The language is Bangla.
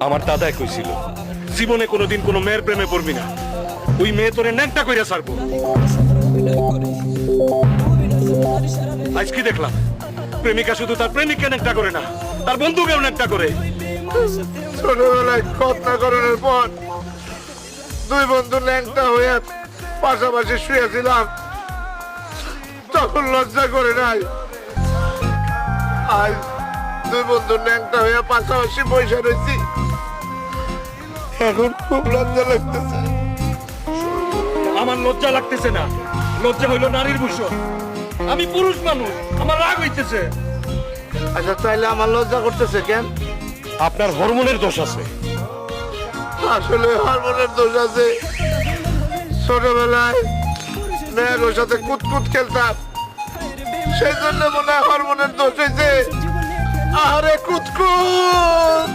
আমার দাদাই কইছিল জীবনে কোনোদিন কোনো মেয়ের প্রেমে পড়বি না, ওই মেয়ে তোরে ন্যাংটা কইরা ছাড়বো। আজ কি দেখলাম, প্রেমিকা শুধু তার প্রেমিককে ন্যাংটা করে না, তার বন্ধুকেও ন্যাংটা করে। ছোটবেলায় খতনা করার পর দুই বন্ধু ন্যাংটা হয়ে পাশাপাশি শুয়েছিলাম, তখন লজ্জা করে নাই। আজ দুই বন্ধু ন্যাংটা হয়ে পাশাপাশি বসে রয়েছি, এখন খুব লজ্জা লাগতেছে। আমার লজ্জা লাগতেছে না, লজ্জা হইল নারীর ভূষণ। আমি পুরুষ মানুষ, আমার রাগ হইতেছে। আচ্ছা তাইলে আমার লজ্জা করতেছে কেন? আপনার হরমোনের দোষ আছে। আসলে হরমোনের দোষ আছে। ছোটবেলায় মেয়ের সাথে কুতকুত খেলতাম, সেই জন্য মনে হয় হরমোনের দোষ হয়েছে। আরে কুতকুত